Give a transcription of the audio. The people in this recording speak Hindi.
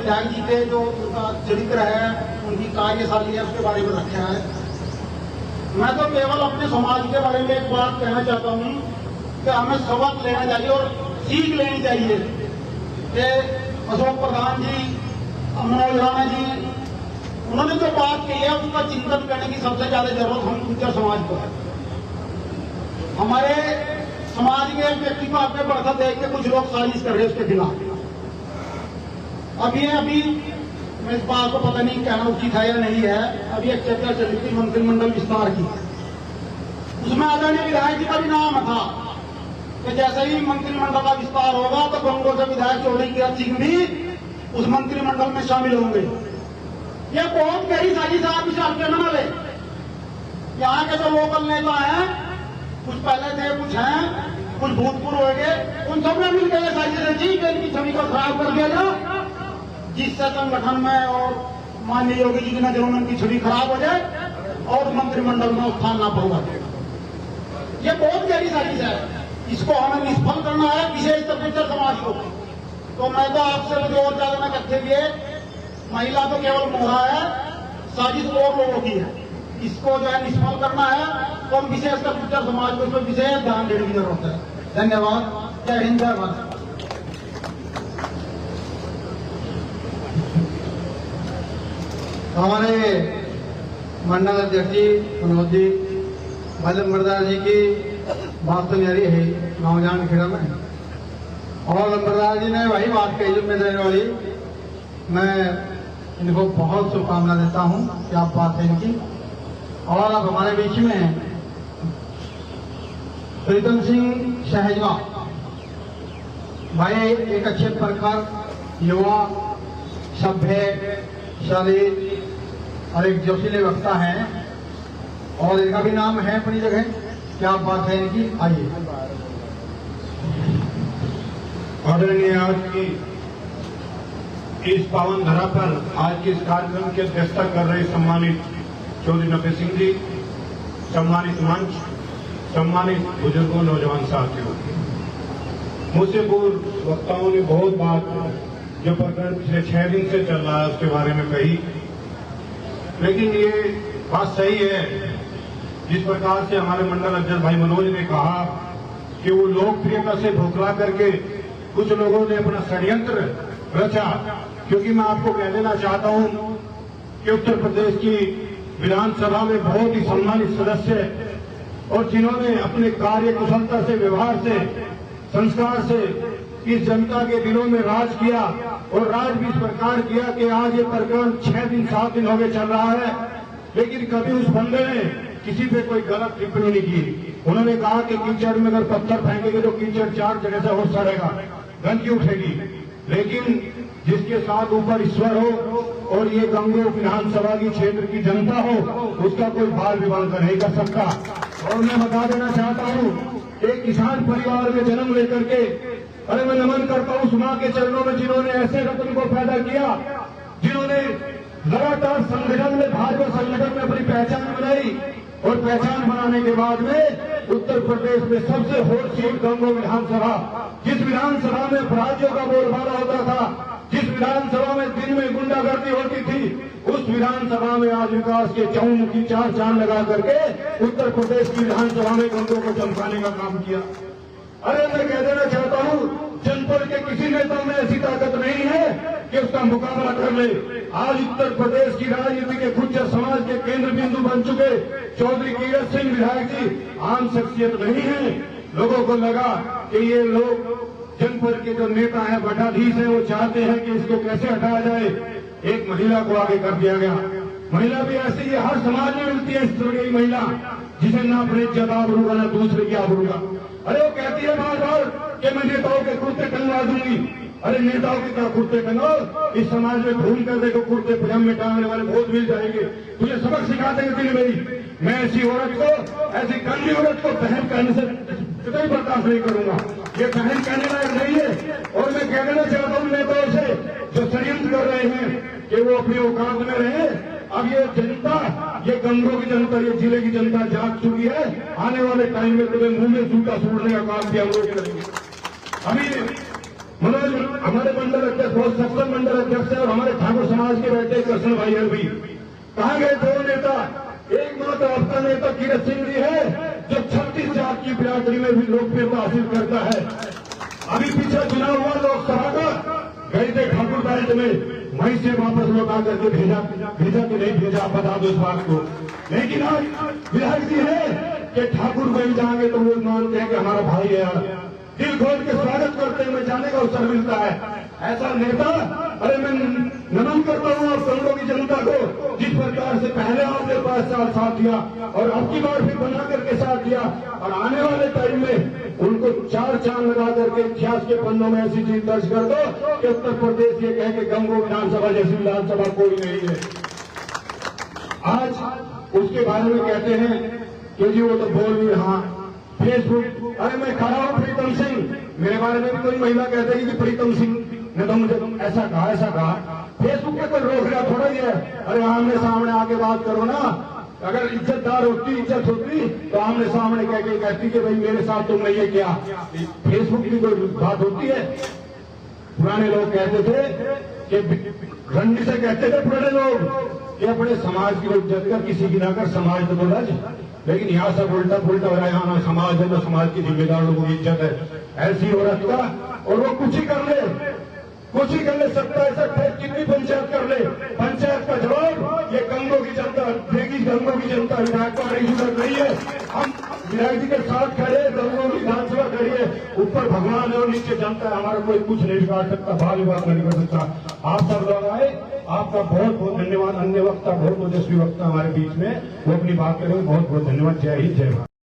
विधायक जी के जो उनका चरित्र है, उनकी कार्यशैली है, उसके बारे में रखा है। मैं तो केवल अपने समाज के बारे में एक बात कहना चाहता हूँ कि हमें सबक लेना चाहिए और सीख लेनी चाहिए कि अशोक प्रधान जी, मनोज राणा जी, उन्होंने जो बात की है उसका चिंतन करने की सबसे ज्यादा जरूरत हम गुर्जर समाज को है। हमारे समाज के एक व्यक्ति को आगे बढ़ता देख के कुछ लोग साजिश कर रहे हैं उसके खिलाफ। अभी मैं इस बात को पता नहीं कहना उचित है या नहीं है, अभी एक चर्चा चल रही थी मंत्रिमंडल विस्तार की, उसमें आदरणीय विधायक जी का भी नाम था कि जैसे ही मंत्रिमंडल का विस्तार होगा तो गंगोह से विधायक चौधरी किरण सिंह भी उस मंत्रिमंडल में शामिल होंगे। ये बहुत गहरी साजिश है, आप इसे हल्के में न ले। यहाँ के जो लोकल नेता हैं, कुछ पहले थे, कुछ हैं, कुछ भूतपूर्व हो गए, उन सब ने मिलकर ये साजिश रची कि इनकी छवि को खराब कर दिया जाए, जिससे संगठन में और माननीय योगी जी की नजरों में उनकी छवि खराब हो जाए और मंत्रिमंडल में स्थान ना पाऊंगा। ये बहुत गहरी साजिश है, इसको हमें निष्फल करना है, विशेषकर गुर्जर समाज को। तो मैं तो आपसे जोर ज्यादा न करते हुए, महिला तो केवल मोहरा है, साजिश और लोगों की है, इसको जो है निष्फल करना है। तो हम विशेषकर गुर्जर समाज को इसमें विशेष ध्यान देने की जरूरत है। धन्यवाद। जय हिंद, जय भारत। हमारे मंडल अध्यक्ष जी मनोज जी, भाई लंबरदार जी की बात तो न्यारी है नौजान खेड़ा में, और लंबरदार जी ने वही बात कही जिम्मेदारी वाली। मैं इनको बहुत शुभकामना देता हूं, क्या बात है इनकी। और अब हमारे बीच में प्रीतम सिंह सहजवा भाई, एक अच्छे प्रखर युवा, सभ्य, शालीन और एक जोशीले वक्ता हैं, और इनका भी नाम है अपनी जगह। क्या बात है इनकी, आइए। आदरणीय आज की इस पावन धरा पर आज के इस कार्यक्रम की अध्यक्षता कर रहे सम्मानित चौधरी नफे सिंह जी, सम्मानित मंच, सम्मानित बुजुर्गों, नौजवान साथियों, मुझसे पूर्व वक्ताओं ने बहुत बात जो प्रकरण पिछले 6 दिन से चल रहा है उसके बारे में कही, लेकिन ये बात सही है जिस प्रकार से हमारे मंडल अध्यक्ष भाई मनोज ने कहा कि वो लोकप्रियता से भोखला करके कुछ लोगों ने अपना षड्यंत्र रचा। क्योंकि मैं आपको कह देना चाहता हूं कि उत्तर प्रदेश की विधानसभा में बहुत ही सम्मानित सदस्य और जिन्होंने अपने कार्य कुशलता से, व्यवहार से, संस्कार से इस जनता के दिलों में राज किया, और राज भी इस प्रकार किया कि आज ये प्रकरण 6 दिन 7 दिन हो गए चल रहा है, लेकिन कभी उस बंदे ने किसी पे कोई गलत टिप्पणी नहीं की। उन्होंने कहा कि कीचड़ में अगर पत्थर फेंकेंगे तो कीचड़ 4 जगह से हो सड़ेगा, गंदगी उठेगी, लेकिन जिसके साथ ऊपर ईश्वर हो और ये गंगोह विधानसभा की क्षेत्र की जनता हो, उसका कोई बाल विवाद नहीं कर सकता। और मैं बता देना चाहता हूँ, एक किसान परिवार में जन्म लेकर के, अरे मैं नमन करता हूँ उस मां के चरणों में जिन्होंने ऐसे रत्न को पैदा किया, जिन्होंने लगातार संगठन में, भाजपा संगठन में अपनी पहचान बनाई, और पहचान बनाने के बाद में उत्तर प्रदेश में सबसे होट सीट गंगोह विधानसभा, जिस विधानसभा में अपराधियों का बोलबाला होता था, जिस विधानसभा में दिन में गुंडागर्दी होती थी, उस विधानसभा में आज विकास के चौमुखी 4 चांद लगा करके उत्तर प्रदेश की विधानसभा में गंगोह को चमकाने का काम किया। अरे मैं कह देना चाहता हूं, जनपद के किसी नेता में ऐसी ताकत नहीं है कि उसका मुकाबला कर ले। आज उत्तर प्रदेश की राजनीति के गुर्जर समाज के केंद्र बिंदु बन चुके चौधरी किरण सिंह विधायक जी आम शख्सियत नहीं है। लोगों को लगा कि ये लोग जनपद के जो नेता हैं, बटाधीश हैं, वो चाहते हैं कि इसको कैसे हटाया जाए। एक महिला को आगे कर दिया गया। महिला भी ऐसी है, हर समाज में मिलती है इस तरह की महिला, जिसे ना अपने इज्जत आबरूगा ना दूसरे की आबरूगा। अरे वो कहती है बार बार कि मैं नेताओं के कुर्ते टंगवा दूंगी। अरे नेताओं के क्या कुर्ते टंगाओ, इस समाज में घूम कर देखो, कुर्ते पजामे टांगने वाले बहुत मिल जाएंगे। तुझे सबक सिखा देंगे दिल मेरी। मैं ऐसी औरत को, ऐसी गंदी औरत को बहन कहने से कतई बर्दाश्त नहीं करूंगा। ये बहन कहने लायक नहीं है। और मैं कह देना चाहता हूँ नेताओं से जो षड्यंत्र कर रहे हैं कि वो अपनी औकात में रहे। अब ये जनता, ये गंगोह की जनता, ये जिले की जनता जाग चुकी है। आने वाले टाइम में तुम्हें मुंह में जूता सूटने का काम भी हम लोग करेंगे। अभी मनोज हमारे मंडल अध्यक्ष, बहुत सक्षम मंडल अध्यक्ष है और हमारे ठाकुर समाज के बैठे कृष्ण भाई है भी। कहाँ गए दो नेता? एकमात्र आपका नेता कीरत सिंह जी है जो 36 जात की बिरादरी में भी लोकप्रियता हासिल करता है। अभी पीछे चुनाव हुआ लोकसभा का, गए थे ठाकुर बेल्ट में, वहीं से वापस लौटा करके भेजा कि नहीं भेजा, आप बता दो इस बात को। लेकिन आज विधायक जी है कि ठाकुर बन जाएंगे तो वो मानते हैं कि हमारा भाई है यार, दिल खोल के स्वागत करते हैं, जाने का अवसर मिलता है। ऐसा नेता, अरे मैं नमन करता हूँ आप संघों की जनता को, जिस प्रकार से पहले आपने 5 साल साथ दिया और अब की बार फिर बना करके साथ दिया, और आने वाले टाइम में उनको 4 चांद लगा करके इतिहास के पन्नों में ऐसी चीज दर्ज कर दो कि उत्तर प्रदेश ये कहे कि गंगों विधानसभा जैसी विधानसभा कोई नहीं है। आज उसके बारे में कहते हैं कि जी वो तो बोल नहीं रहा फेसबुक। अरे मैं खड़ा हूं प्रीतम सिंह, मेरे बारे में भी कोई महिला कहते हैं कि प्रीतम सिंह ने तो मुझे ऐसा कहा। फेसबुक पे कोई रोक रहा थोड़ा ही है। अरे आमने सामने आके बात करो ना, अगर इज्जतदार होती, इज्जत होती तो आमने सामने कह के कहती कि भाई मेरे साथ तुमने ये किया। फेसबुक की कोई बात होती है? पुराने लोग कहते थे कि रंडी से कहते थे पुराने लोग कि अपने समाज की इज्जत कर, किसी की ना कर, समाज तो बोला। लेकिन यहाँ सब उल्टा पुल्टा हो रहा है, यहाँ ना समाज है ना समाज की जिम्मेदार लोगों की इज्जत है। ऐसी हो रखा और वो कुछ ही कर ले सकता है, सकता कितनी पंचायत कर ले, पंचायत का जवाब ये गंगों की जनता देगी। गंगों की जनता विधायक को आने की जरूरत नहीं है। हम विधायक जी के साथ खड़े, गंगों की विधानसभा खड़ी है, ऊपर भगवान है और नीचे जनता है, हमारा कोई कुछ नहीं बिगाड़ सकता, भाग बात नहीं कर सकता। आप सब लोग आए, आपका बहुत बहुत धन्यवाद। अन्य वक्ता बहुत ओजस्वी वक्ता हमारे बीच में, वो अपनी बात करेंगे। बहुत बहुत धन्यवाद। जय हिंद, जय भारत।